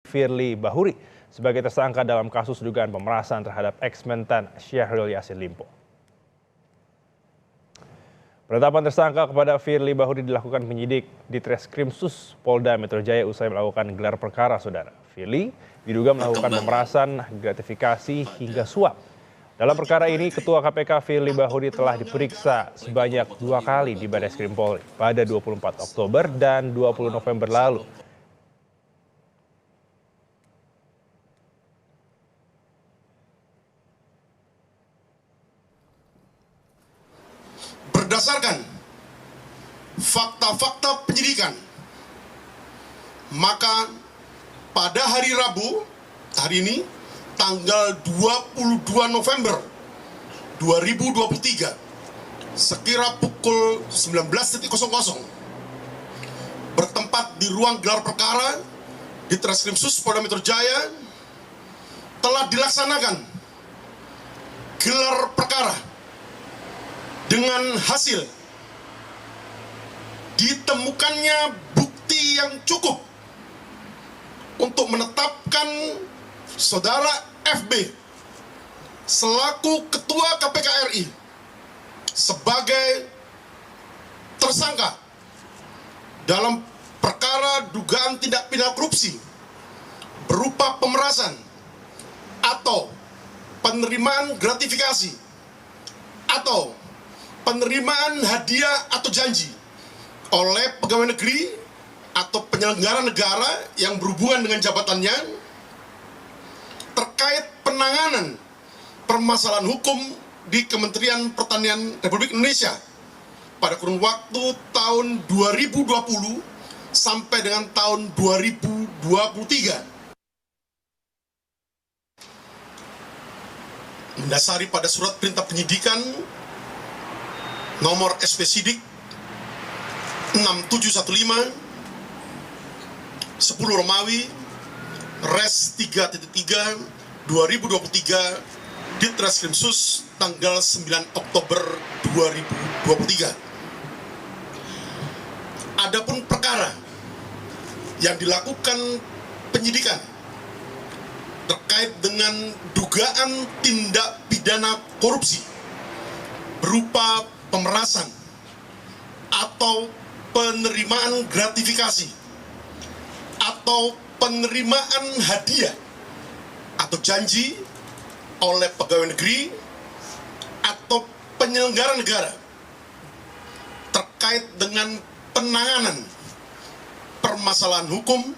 Firly Bahuri sebagai tersangka dalam kasus dugaan pemerasan terhadap ex-Mentan Syahrul Yassin Limpo. Penetapan tersangka kepada Firly Bahuri dilakukan penyidik di Treskrimsus Polda Metro Jaya usai melakukan gelar perkara, saudara. Firly diduga melakukan pemerasan, gratifikasi hingga suap. Dalam perkara ini, Ketua KPK Firly Bahuri telah diperiksa sebanyak 2 kali di Barreskrim Polri pada 24 Oktober dan 20 November lalu. Berdasarkan fakta-fakta penyidikan, maka pada hari Rabu, hari ini, tanggal 22 November 2023, sekira pukul 19.00, bertempat di ruang gelar perkara di Treskrimsus Polda Metro Jaya, telah dilaksanakan gelar perkara dengan hasil ditemukannya bukti yang cukup untuk menetapkan saudara FB selaku Ketua KPK RI sebagai tersangka dalam perkara dugaan tindak pidana korupsi berupa pemerasan atau penerimaan gratifikasi atau penerimaan hadiah atau janji oleh pegawai negeri atau penyelenggara negara yang berhubungan dengan jabatannya terkait penanganan permasalahan hukum di Kementerian Pertanian Republik Indonesia pada kurun waktu tahun 2020 sampai dengan tahun 2023. Mendasari pada surat perintah penyidikan nomor SP Sidik 6715 10 Romawi Res 3.3 2023 di Treskrimsus tanggal 9 Oktober 2023. Adapun perkara yang dilakukan penyidikan terkait dengan dugaan tindak pidana korupsi berupa pemerasan atau penerimaan gratifikasi atau penerimaan hadiah atau janji oleh pegawai negeri atau penyelenggara negara terkait dengan penanganan permasalahan hukum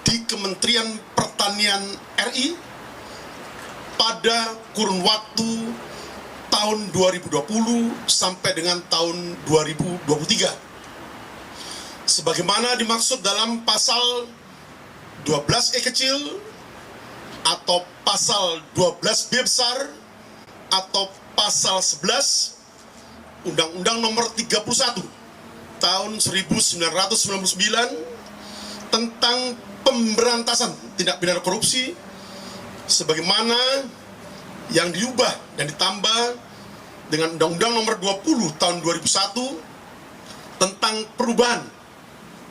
di Kementerian Pertanian RI pada kurun waktu tahun 2020 sampai dengan tahun 2023. Sebagaimana dimaksud dalam pasal 12E kecil atau pasal 12B besar atau pasal 11 Undang-Undang Nomor 31 tahun 1999 tentang pemberantasan tindak pidana korupsi sebagaimana yang diubah dan ditambah dengan Undang-Undang Nomor 20 tahun 2001 tentang perubahan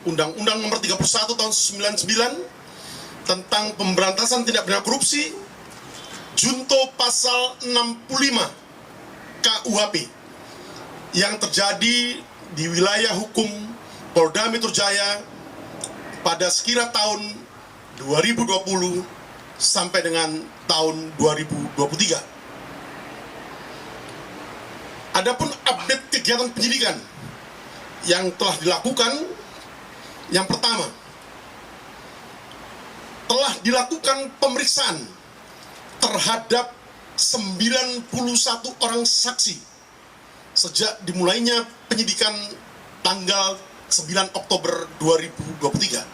Undang-Undang Nomor 31 tahun 99 tentang pemberantasan tindak pidana korupsi junto pasal 65 KUHP yang terjadi di wilayah hukum Polda Metro Jaya pada sekira tahun 2020 sampai dengan tahun 2023. Adapun update kegiatan penyidikan yang telah dilakukan, yang pertama, telah dilakukan pemeriksaan terhadap 91 orang saksi sejak dimulainya penyidikan tanggal 9 Oktober 2023.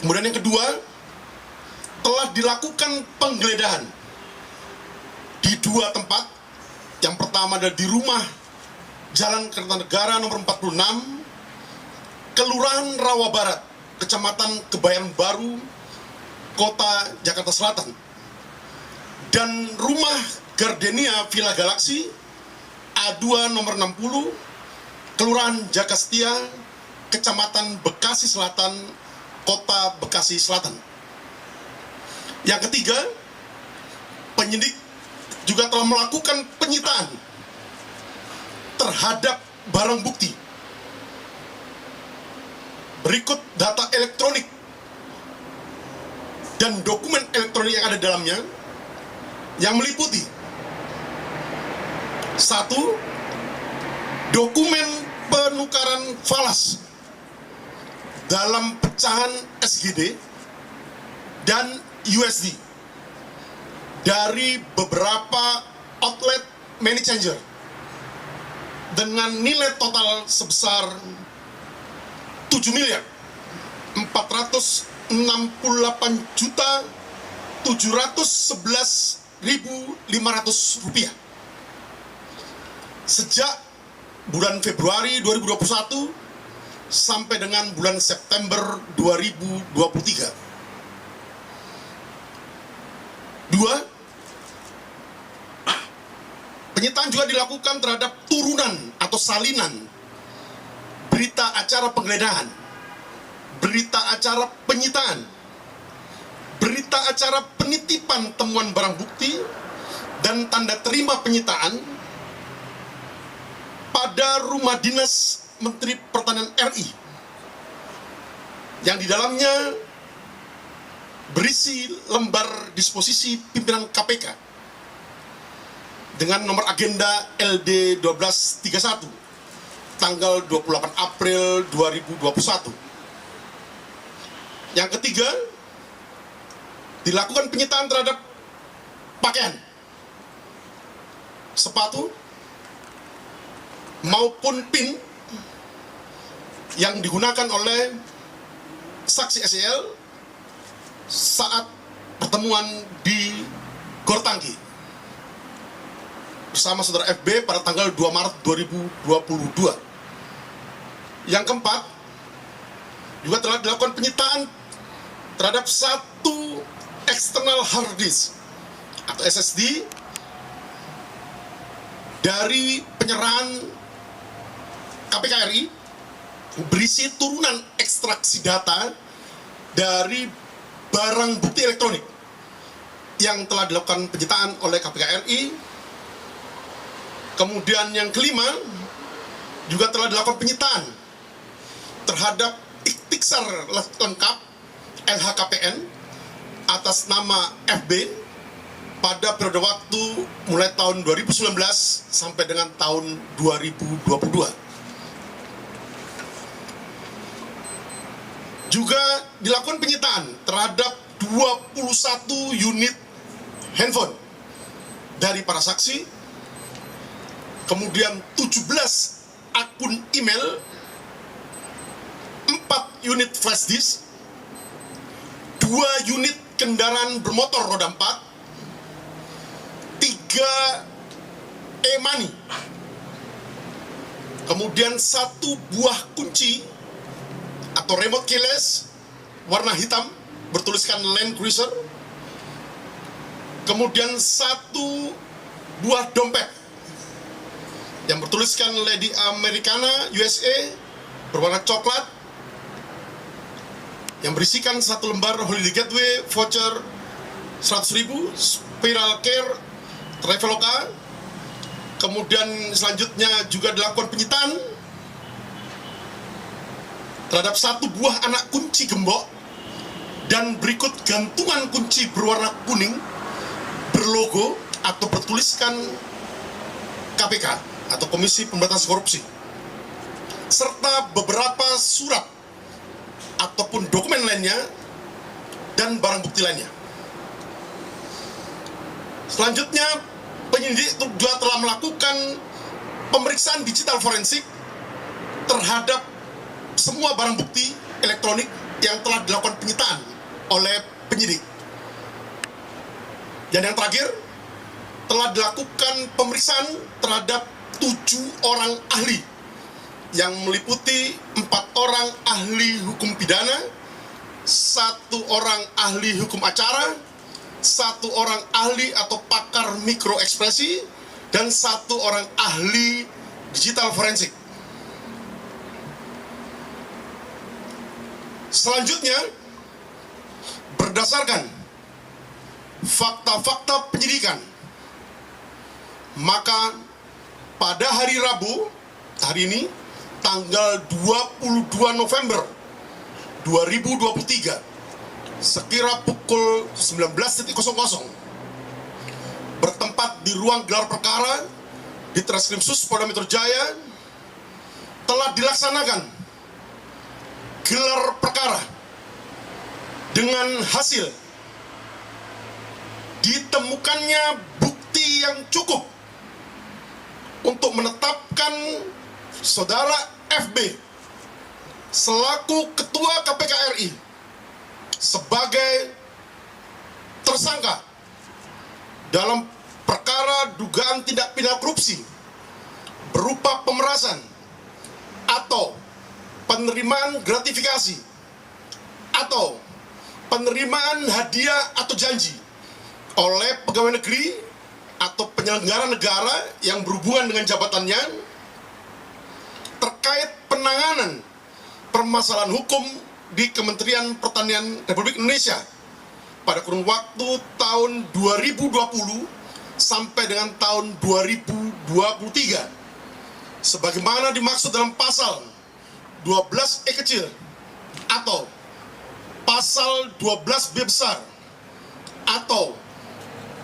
Kemudian yang kedua, telah dilakukan penggeledahan di 2 tempat. Yang pertama adalah di rumah Jalan Kertanegara nomor 46, Kelurahan Rawa Barat, Kecamatan Kebayoran Baru, Kota Jakarta Selatan. Dan rumah Gardenia Villa Galaxy A2 nomor 60, Kelurahan Jagasetia, Kecamatan Bekasi Selatan, Kota Bekasi Selatan. Yang ketiga, penyidik juga telah melakukan penyitaan terhadap barang bukti. Berikut data elektronik dan dokumen elektronik yang ada di dalamnya, yang meliputi: 1. Dokumen penukaran falas dalam pecahan SGD dan USD dari beberapa outlet money changer dengan nilai total sebesar 7.468.711.500 rupiah sejak bulan Februari 2021 sampai dengan bulan September 2023. 2. Penyitaan juga dilakukan terhadap turunan atau salinan berita acara penggeledahan, berita acara penyitaan, berita acara penitipan temuan barang bukti, dan tanda terima penyitaan pada rumah dinas Menteri Pertanian RI, yang di dalamnya berisi lembar disposisi pimpinan KPK dengan nomor agenda LD 1231 tanggal 28 April 2021. Yang ketiga, dilakukan penyitaan terhadap pakaian, sepatu, maupun PIN yang digunakan oleh saksi SEL saat pertemuan di Gor Tangki bersama saudara FB pada tanggal 2 Maret 2022. Yang keempat, juga telah dilakukan penyitaan terhadap 1 external hard disk atau SSD dari penyerahan KPK RI, berisi turunan ekstraksi data dari barang bukti elektronik yang telah dilakukan penyitaan oleh KPK RI. Kemudian yang kelima, juga telah dilakukan penyitaan terhadap ikhtisar lengkap LHKPN atas nama FB pada periode waktu mulai tahun 2019 sampai dengan tahun 2022. Juga dilakukan penyitaan terhadap 21 unit handphone dari para saksi, kemudian 17 akun email, 4 unit flash disk, 2 unit kendaraan bermotor roda 4, 3 e-money, kemudian 1 buah kunci atau remote keyless warna hitam bertuliskan Land Cruiser, kemudian 1 buah dompet yang bertuliskan Lady Americana USA berwarna coklat yang berisikan 1 lembar Holiday Gateway voucher 100.000, Spiral Care, Traveloka. Kemudian selanjutnya juga dilakukan penyitaan terhadap 1 buah anak kunci gembok dan berikut gantungan kunci berwarna kuning berlogo atau bertuliskan KPK atau Komisi Pemberantasan Korupsi, serta beberapa surat ataupun dokumen lainnya dan barang bukti lainnya. Selanjutnya, penyidik juga telah melakukan pemeriksaan digital forensik terhadap semua barang bukti elektronik yang telah dilakukan penyitaan oleh penyidik. Dan yang terakhir, telah dilakukan pemeriksaan terhadap 7 orang ahli yang meliputi 4 orang ahli hukum pidana, 1 orang ahli hukum acara, 1 orang ahli atau pakar mikroekspresi, dan 1 orang ahli digital forensik. Selanjutnya, berdasarkan fakta-fakta penyidikan, maka pada hari Rabu, hari ini, tanggal 22 November 2023, sekira pukul 19.00, bertempat di ruang gelar perkara di Treskrimsus Polda Metro Jaya, telah dilaksanakan gelar perkara dengan hasil ditemukannya bukti yang cukup untuk menetapkan saudara FB selaku Ketua KPK RI sebagai tersangka dalam perkara dugaan tindak pidana korupsi berupa pemerasan atau penerimaan gratifikasi atau penerimaan hadiah atau janji oleh pegawai negeri atau penyelenggara negara yang berhubungan dengan jabatannya terkait penanganan permasalahan hukum di Kementerian Pertanian Republik Indonesia pada kurun waktu tahun 2020 sampai dengan tahun 2023 sebagaimana dimaksud dalam pasal 12E kecil atau pasal 12B besar atau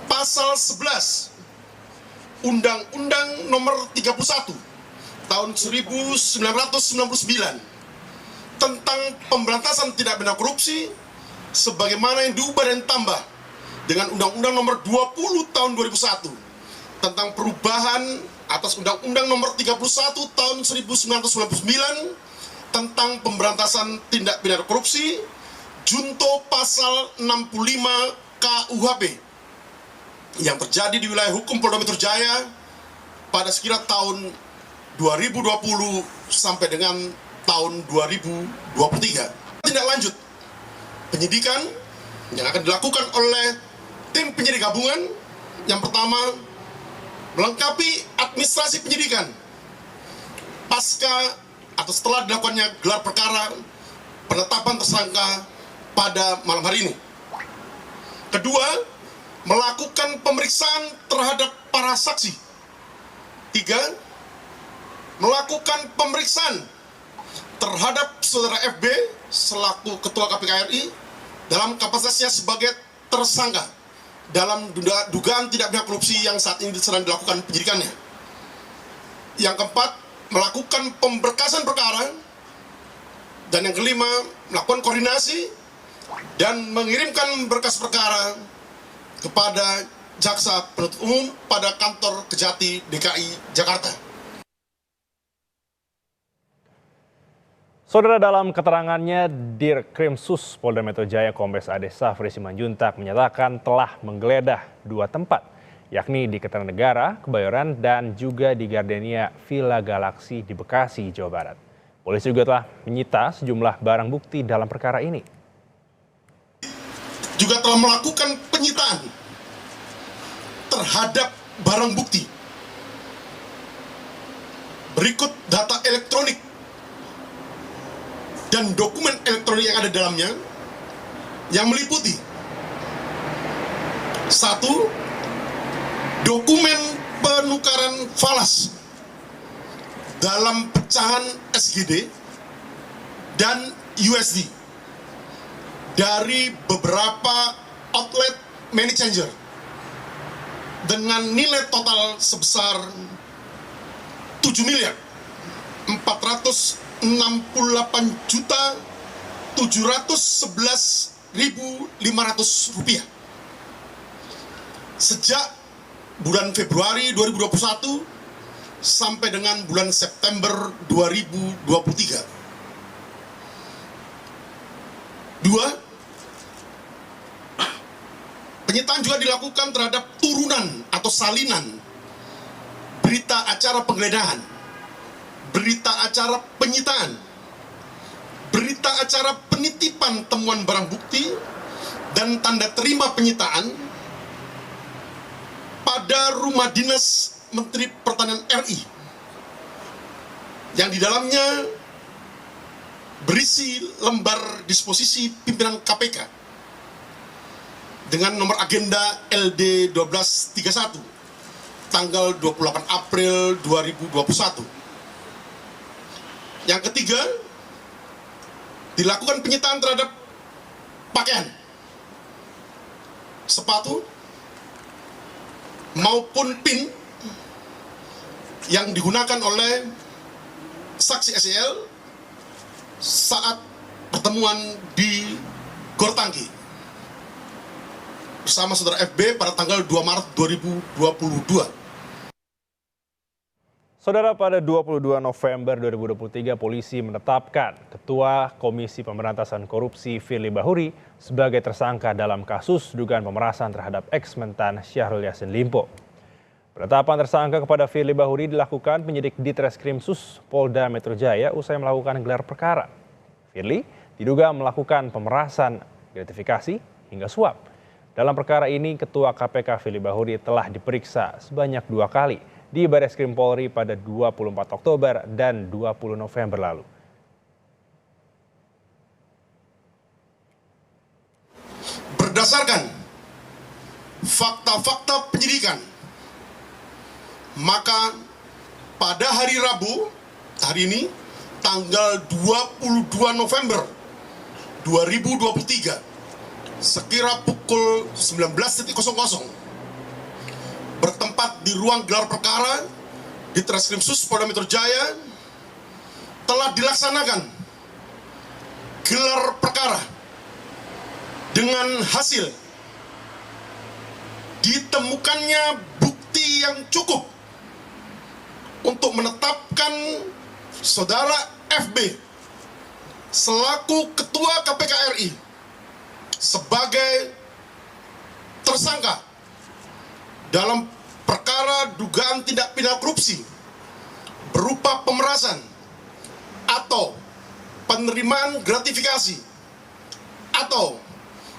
pasal 11 Undang-Undang Nomor 31 tahun 1999 tentang pemberantasan tindak pidana korupsi sebagaimana yang diubah dan tambah dengan Undang-Undang Nomor 20 tahun 2001 tentang perubahan atas Undang-Undang Nomor 31 tahun 1999 tentang pemberantasan tindak pidana korupsi junto pasal 65 KUHP yang terjadi di wilayah hukum Polda Metro Jaya pada sekira tahun 2020 sampai dengan tahun 2023. Tindak lanjut penyidikan yang akan dilakukan oleh tim penyidik gabungan yang pertama melengkapi administrasi penyidikan pasca atau setelah dilakukannya gelar perkara penetapan tersangka pada malam hari ini. Kedua, melakukan pemeriksaan terhadap para saksi. Tiga, melakukan pemeriksaan terhadap saudara FB selaku Ketua KPK RI dalam kapasitasnya sebagai tersangka dalam dugaan tindak pidana korupsi yang saat ini sedang dilakukan penyidikannya. Yang keempat, melakukan pemberkasan perkara. Dan yang kelima, melakukan koordinasi dan mengirimkan berkas perkara kepada Jaksa Penuntut Umum pada kantor Kejati DKI Jakarta. Saudara, dalam keterangannya, Dirkrimsus Polda Metro Jaya Kombes Ade Safri Simanjuntak menyatakan telah menggeledah 2 tempat, yakni di Kertanegara, Kebayoran, dan juga di Gardenia Villa Galaxy di Bekasi, Jawa Barat. Polisi juga telah menyita sejumlah barang bukti dalam perkara ini. Juga telah melakukan penyitaan terhadap barang bukti. Berikut data elektronik dan dokumen elektronik yang ada di dalamnya yang meliputi: 1. Dokumen penukaran falas dalam pecahan SGD dan USD dari beberapa outlet money changer dengan nilai total sebesar 7.468.711.500 rupiah sejak bulan Februari 2021 sampai dengan bulan September 2023. 2. Penyitaan juga dilakukan terhadap turunan atau salinan berita acara penggeledahan, berita acara penyitaan, berita acara penitipan temuan barang bukti, dan tanda terima penyitaan pada rumah dinas Menteri Pertanian RI yang di dalamnya berisi lembar disposisi pimpinan KPK dengan nomor agenda LD 1231 tanggal 28 April 2021. Yang ketiga, dilakukan penyitaan terhadap pakaian, sepatu, maupun PIN yang digunakan oleh saksi SEL saat pertemuan di Gor Tangki bersama saudara FB pada tanggal 2 Maret 2022. Saudara, pada 22 November 2023, polisi menetapkan Ketua Komisi Pemberantasan Korupsi Firly Bahuri sebagai tersangka dalam kasus dugaan pemerasan terhadap ex-mentan Syahrul Yassin Limpo. Penetapan tersangka kepada Firly Bahuri dilakukan penyidik Ditreskrimsus Polda Metro Jaya usai melakukan gelar perkara. Firly diduga melakukan pemerasan, gratifikasi, hingga suap. Dalam perkara ini, Ketua KPK Firly Bahuri telah diperiksa sebanyak 2 kali di Barreskrim Polri pada 24 Oktober dan 20 November lalu. Berdasarkan fakta-fakta penyidikan, maka pada hari Rabu, hari ini, tanggal 22 November 2023, sekira pukul 19.00, bertempat di ruang gelar perkara di Ditreskrimsus Polda Metro Jaya, telah dilaksanakan gelar perkara dengan hasil ditemukannya bukti yang cukup untuk menetapkan saudara FB selaku Ketua KPK RI sebagai tersangka dalam perkara dugaan tindak pidana korupsi berupa pemerasan atau penerimaan gratifikasi atau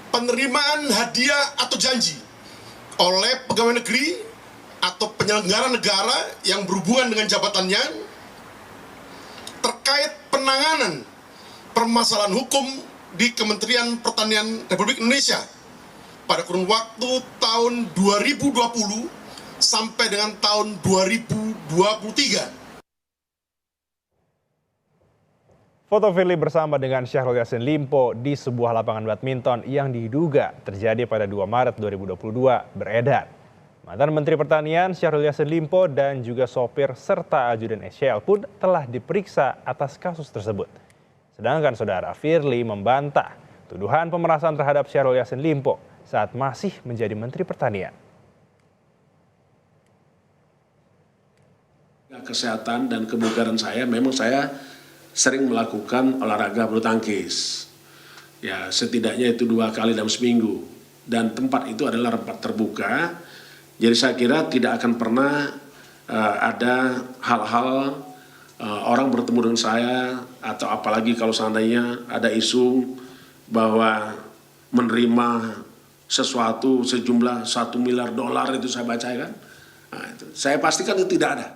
penerimaan hadiah atau janji oleh pegawai negeri atau penyelenggara negara yang berhubungan dengan jabatannya terkait penanganan permasalahan hukum di Kementerian Pertanian Republik Indonesia pada kurun waktu tahun 2020 sampai dengan tahun 2023. Foto Firly bersama dengan Syahrul Yassin Limpo di sebuah lapangan badminton yang diduga terjadi pada 2 Maret 2022 beredar. Mantan Menteri Pertanian Syahrul Yassin Limpo dan juga sopir serta ajudan SYL pun telah diperiksa atas kasus tersebut. Sedangkan saudara, Firly membantah tuduhan pemerasan terhadap Syahrul Yassin Limpo saat masih menjadi Menteri Pertanian. Kesehatan dan kebugaran saya, memang saya sering melakukan olahraga bulu tangkis. Ya, setidaknya itu 2 kali dalam seminggu. Dan tempat itu adalah tempat terbuka. Jadi saya kira tidak akan pernah ada hal-hal orang bertemu dengan saya, atau apalagi kalau seandainya ada isu bahwa menerima sesuatu sejumlah $1 miliar itu saya bacakan. Nah, itu saya pastikan itu tidak ada.